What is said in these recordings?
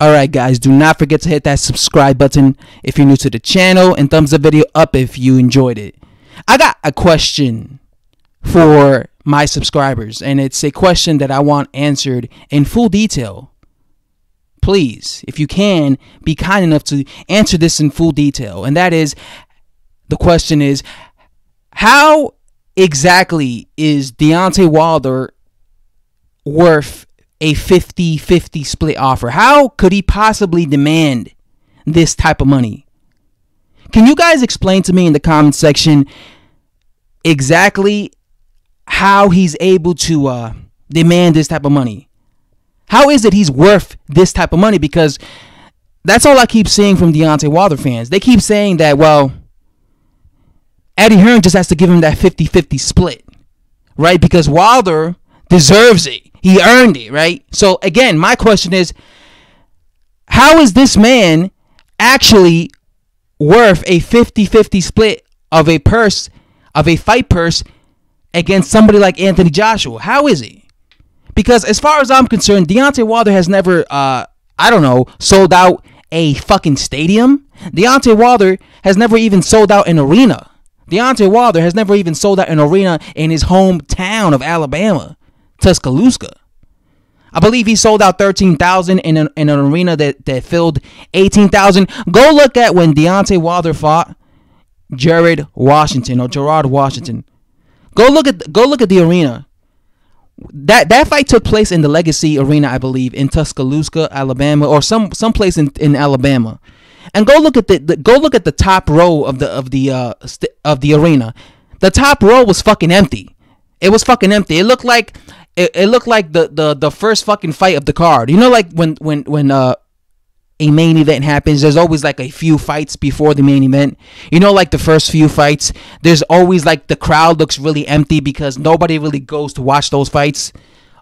Alright guys, do not forget to hit that subscribe button if you're new to the channel, and thumbs the video up if you enjoyed it. I got a question for my subscribers, and it's a question that I want answered in full detail. Please, if you can, be kind enough to answer this in full detail. And that is, the question is, how exactly is Deontay Wilder worth a 50-50 split offer? How could he possibly demand this type of money? Can you guys explain to me in the comment section exactly how he's able to demand this type of money? How is it he's worth this type of money? Because that's all I keep seeing from Deontay Wilder fans. They keep saying that, well, Eddie Hearn just has to give him that 50-50 split, right? Because Wilder deserves it. He earned it, right? So again, my question is, how is this man actually worth a 50-50 split of a purse, of a fight purse, against somebody like Anthony Joshua? How is he? Because as far as I'm concerned, Deontay Wilder has never, sold out a fucking stadium. Deontay Wilder has never even sold out an arena. Deontay Wilder has never even sold out an arena in his hometown of Alabama, Tuscaloosa. I believe he sold out 13,000 in an arena that filled 18,000. Go look at when Deontay Wilder fought Gerard Washington. Go look at the arena. That fight took place in the Legacy Arena, I believe, in Tuscaloosa, Alabama, or some place in Alabama. And go look at the top row of the arena. The top row was fucking empty. It was fucking empty. It looked like the first fucking fight of the card. You know, like when a main event happens, there's always like a few fights before the main event. You know, like the first few fights, there's always like the crowd looks really empty because nobody really goes to watch those fights.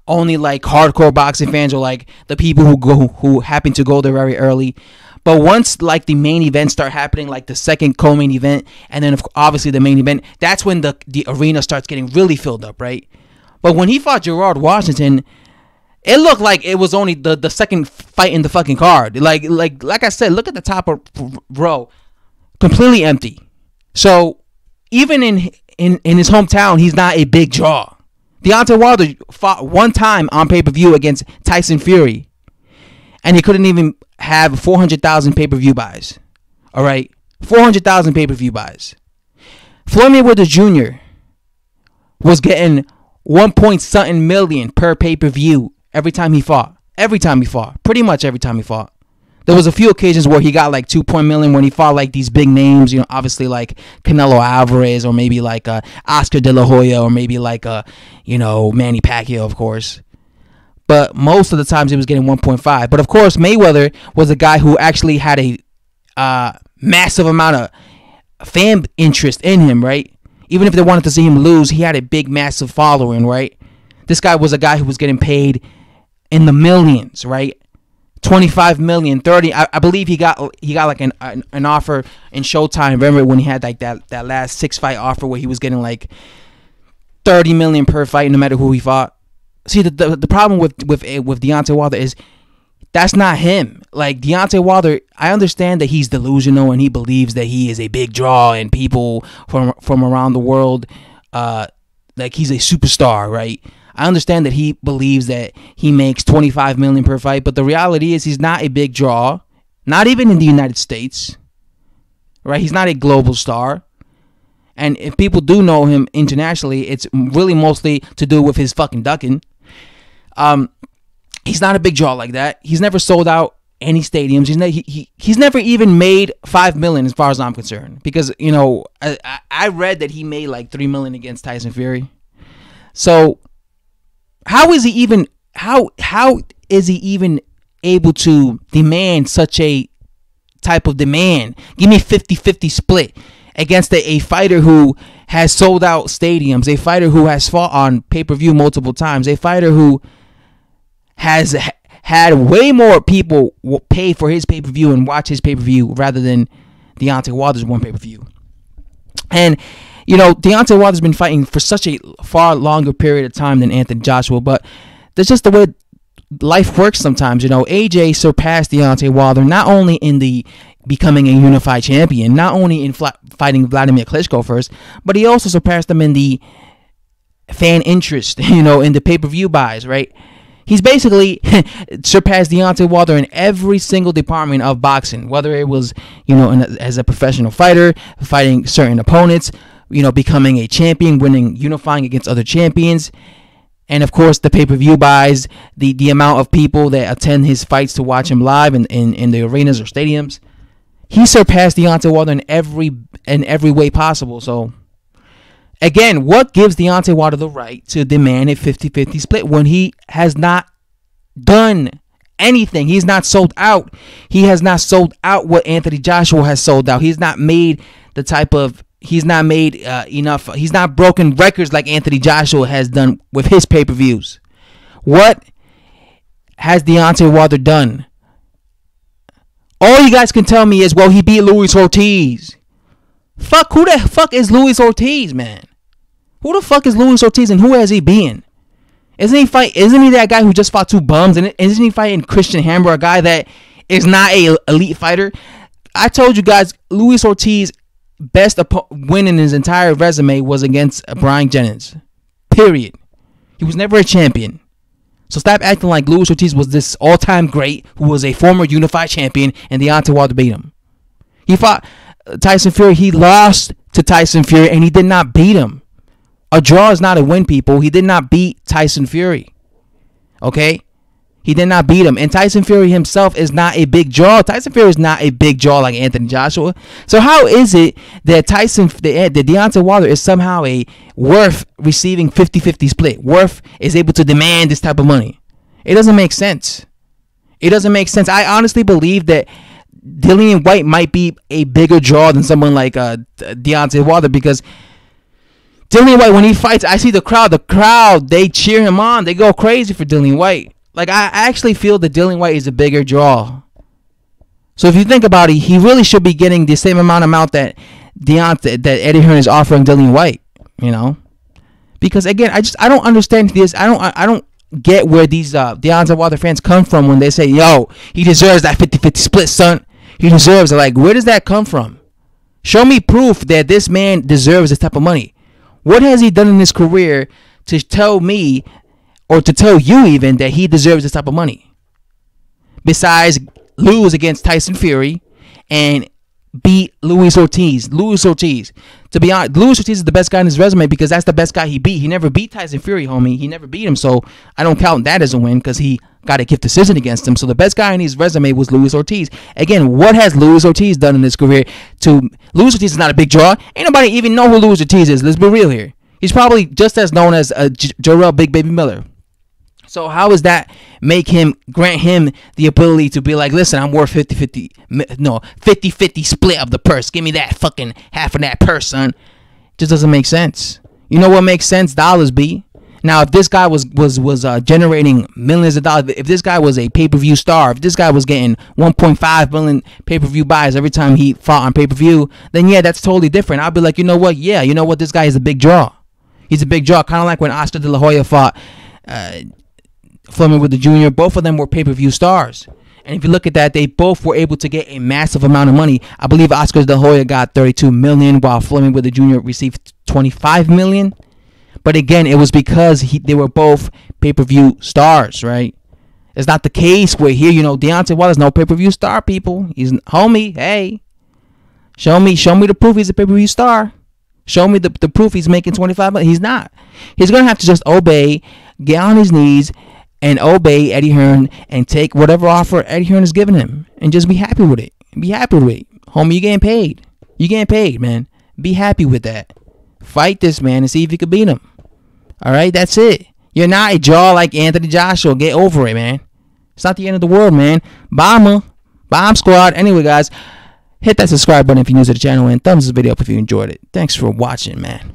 Only like hardcore boxing fans or like the people who happen to go there very early. But once like the main events start happening, like the second co-main event, and then obviously the main event, that's when the arena starts getting really filled up, right? But when he fought Gerard Washington, it looked like it was only the second fight in the fucking card. Like I said, look at the top row, completely empty. So even in his hometown, he's not a big draw. Deontay Wilder fought one time on pay-per-view against Tyson Fury, and he couldn't even have 400,000 pay-per-view buys. All right, 400,000 pay-per-view buys. Floyd Mayweather Jr. was getting 1.something million per pay-per-view every time he fought. Pretty much every time he fought. There was a few occasions where he got like 2 million when he fought like these big names, you know, obviously like Canelo Alvarez, or maybe like Oscar De La Hoya, or maybe like Manny Pacquiao, of course. But most of the times he was getting 1.5. But of course, Mayweather was a guy who actually had a massive amount of fan interest in him, right? Even if they wanted to see him lose, he had a big, massive following, right? This guy was a guy who was getting paid in the millions, right? 25 million, 30. I believe he got like an offer in Showtime. Remember when he had like that last 6-fight offer where he was getting like 30 million per fight, no matter who he fought. See, the problem with Deontay Wilder is that's not him. Like Deontay Wilder, I understand that he's delusional and he believes that he is a big draw and people from around the world, like he's a superstar, right? I understand that he believes that he makes 25 million per fight, but the reality is he's not a big draw, not even in the United States, right? He's not a global star. And if people do know him internationally, it's really mostly to do with his fucking ducking. He's not a big draw like that. He's never sold out any stadiums. He's never even made 5 million as far as I'm concerned. Because, you know, I read that he made like 3 million against Tyson Fury. So how is he even able to demand such a type of demand? Give me a 50-50 split against a fighter who has sold out stadiums, a fighter who has fought on pay-per-view multiple times, a fighter who has had way more people pay for his pay-per-view and watch his pay-per-view rather than Deontay Wilder's one pay-per-view. And, you know, Deontay Wilder's been fighting for such a far longer period of time than Anthony Joshua, but that's just the way life works sometimes. You know, AJ surpassed Deontay Wilder not only in the becoming a unified champion, not only in fighting Vladimir Klitschko first, but he also surpassed him in the fan interest, you know, in the pay-per-view buys, right? He's basically surpassed Deontay Wilder in every single department of boxing, whether it was, you know, as a professional fighter, fighting certain opponents, you know, becoming a champion, winning, unifying against other champions, and of course the pay-per-view buys, the amount of people that attend his fights to watch him live in the arenas or stadiums. He surpassed Deontay Wilder in every way possible. So again, what gives Deontay Wilder the right to demand a 50-50 split when he has not done anything? He's not sold out. He has not sold out what Anthony Joshua has sold out. He's not made the type of, he's not made enough, he's not broken records like Anthony Joshua has done with his pay-per-views. What has Deontay Wilder done? All you guys can tell me is, well, he beat Luis Ortiz. Fuck, who the fuck is Luis Ortiz, man? Who the fuck is Luis Ortiz and who has he been? Isn't he that guy who just fought two bums? And isn't he fighting Christian Hammer, a guy that is not a elite fighter? I told you guys, Luis Ortiz best win in his entire resume was against Brian Jennings. Period. He was never a champion. So stop acting like Luis Ortiz was this all-time great who was a former unified champion and Deontay Wilder beat him. He fought Tyson Fury. He lost to Tyson Fury and he did not beat him. A draw is not a win, people. He did not beat Tyson Fury. Okay? He did not beat him. And Tyson Fury himself is not a big draw. Tyson Fury is not a big draw like Anthony Joshua. So how is it that Deontay Wilder is somehow worth receiving 50-50 split? Worth is able to demand this type of money? It doesn't make sense. It doesn't make sense. I honestly believe that Dillian Whyte might be a bigger draw than someone like Deontay Wilder, because Dillian Whyte, when he fights, I see the crowd, they cheer him on. They go crazy for Dillian Whyte. Like, I actually feel that Dillian Whyte is a bigger draw. So if you think about it, he really should be getting the same amount that Eddie Hearn is offering Dillian Whyte, you know? Because again, I don't understand this. I don't get where these Deontay Wilder fans come from when they say, yo, he deserves that 50-50 split, son. He deserves it. Like, where does that come from? Show me proof that this man deserves this type of money. What has he done in his career to tell me, or to tell you even, that he deserves this type of money? Besides lose against Tyson Fury and beat Luis Ortiz. To be honest, Luis Ortiz is the best guy in his resume because that's the best guy he beat. He never beat Tyson Fury, homie. He never beat him, so I don't count that as a win because he got a gift decision against him. So the best guy in his resume was Luis Ortiz. Again, what has Luis Ortiz done in his career? Luis Ortiz is not a big draw. Ain't nobody even know who Luis Ortiz is. Let's be real here. He's probably just as known as Jarrell Big Baby Miller. So how does that grant him the ability to be like, listen, I'm worth 50-50 split of the purse. Give me that fucking half of that purse, son. Just doesn't make sense. You know what makes sense? Dollars, B. Now, if this guy was generating millions of dollars, if this guy was a pay-per-view star, if this guy was getting 1.5 million pay-per-view buys every time he fought on pay-per-view, then yeah, that's totally different. I'll be like, you know what? Yeah, you know what? This guy is a big draw. He's a big draw. Kind of like when Oscar De La Hoya fought Fleming with the Jr. Both of them were pay-per-view stars. And if you look at that, they both were able to get a massive amount of money. I believe Oscar De La Hoya got 32 million while Fleming with the Jr. received 25 million. But again, it was because they were both pay-per-view stars, right? It's not the case where here, you know, Deontay Wilder's no pay-per-view star, people. He's homie, hey. Show me the proof he's a pay-per-view star. Show me the proof he's making 25 million. He's not. He's going to have to just obey, get on his knees, and obey Eddie Hearn and take whatever offer Eddie Hearn is giving him and just be happy with it. Be happy with it. Homie, you're getting paid. You're getting paid, man. Be happy with that. Fight this man and see if you can beat him. All right, that's it. You're not a jaw like Anthony Joshua. Get over it, man. It's not the end of the world, man. Bomb squad. Anyway, guys, hit that subscribe button if you're new to the channel and thumbs this video up if you enjoyed it. Thanks for watching, man.